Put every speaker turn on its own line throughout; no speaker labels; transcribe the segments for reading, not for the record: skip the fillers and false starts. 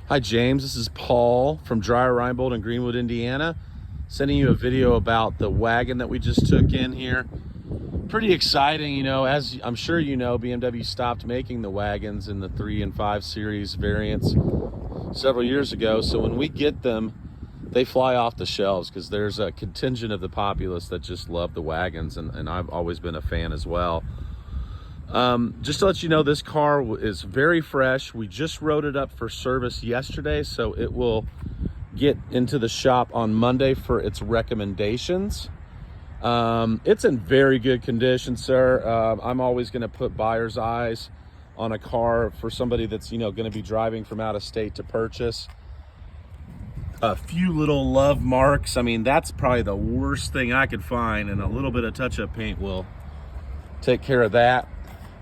Hi James, this is Paul from Dryer Reinbold in Greenwood, Indiana, sending you a video about the wagon that we just took in here. Pretty exciting, you know, as I'm sure you know, BMW stopped making the wagons in the 3 and 5 series variants several years ago. So when we get them, they fly off the shelves because there's a contingent of the populace that just love the wagons, and I've always been a fan as well. Just to let you know, this car is very fresh. We just wrote it up for service yesterday, so it will get into the shop on Monday for its recommendations. It's in very good condition, sir. I'm always going to put buyer's eyes on a car for somebody that's, you know, going to be driving from out of state to purchase. A few little love marks. I mean, that's probably the worst thing I could find, and a little bit of touch-up paint will take care of that.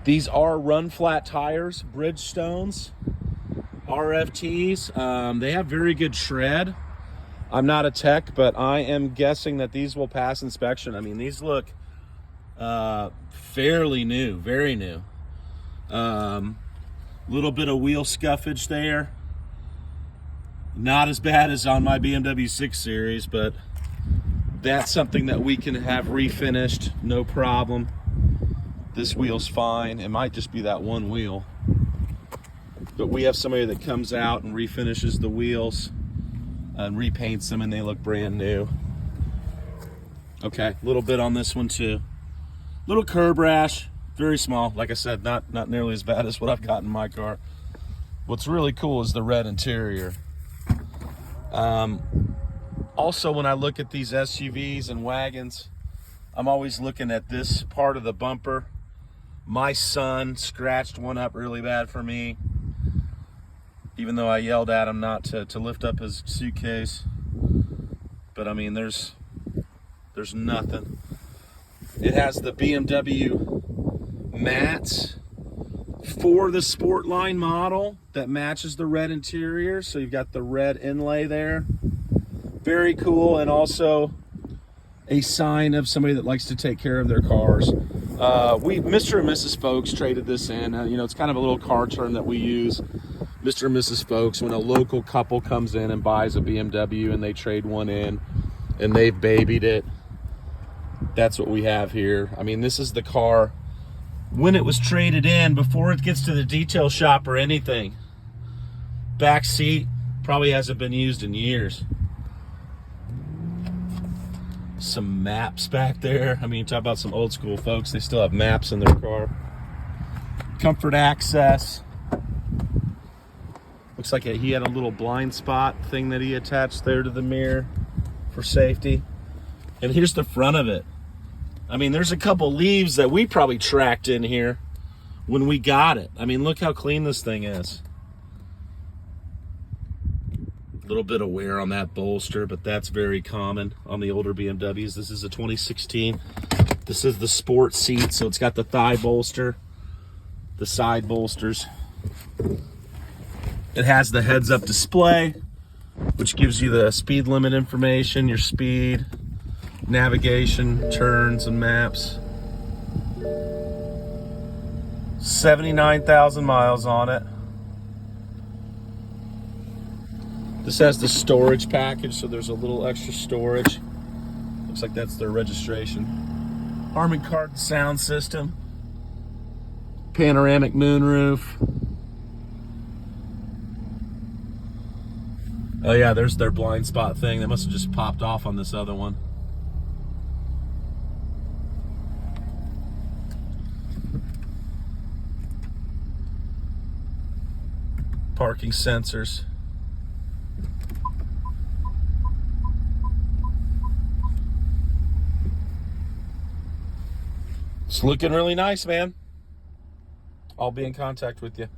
These are run flat tires, Bridgestones, RFTs. They have very good tread. I'm not a tech, but I am guessing that these will pass inspection. I mean, these look fairly new, very new. Little bit of wheel scuffage there. Not as bad as on my BMW 6 Series, but that's something that we can have refinished, no problem. This wheel's fine. It might just be that one wheel. But we have somebody that comes out and refinishes the wheels and repaints them, and they look brand new. Okay, a little bit on this one too. Little curb rash, very small. Like I said, not nearly as bad as what I've got in my car. What's really cool is the red interior. Also, when I look at these SUVs and wagons, I'm always looking at this part of the bumper. My son scratched one up really bad for me, even though I yelled at him not to lift up his suitcase. But I mean, there's nothing. It has the BMW mats for the Sportline model that matches the red interior. So you've got the red inlay there. Very cool, and also a sign of somebody that likes to take care of their cars. Mr. and Mrs. Folks traded this in. You know, it's kind of a little car term that we use. Mr. and Mrs. Folks, when a local couple comes in and buys a BMW and they trade one in and they've babied it, that's what we have here. I mean, this is the car when it was traded in, before it gets to the detail shop or anything. Back seat probably hasn't been used in years. Some maps back there. I mean, talk about some old school folks. They still have maps in their car. Comfort access. Looks like he had a little blind spot thing that he attached there to the mirror for safety. And here's the front of it. I mean, there's a couple leaves that we probably tracked in here when we got it. I mean, look how clean this thing is. A little bit of wear on that bolster, but that's very common on the older BMWs. This is a 2016. This is the sport seat, so it's got the thigh bolster, the side bolsters. It has the heads-up display, which gives you the speed limit information, your speed, navigation, turns, and maps. 79,000 miles on it. This has the storage package, so there's a little extra storage. Looks like that's their registration. Harman Kardon sound system. Panoramic moonroof. Oh yeah, there's their blind spot thing. That must have just popped off on this other one. Parking sensors. It's looking really nice, man. I'll be in contact with you.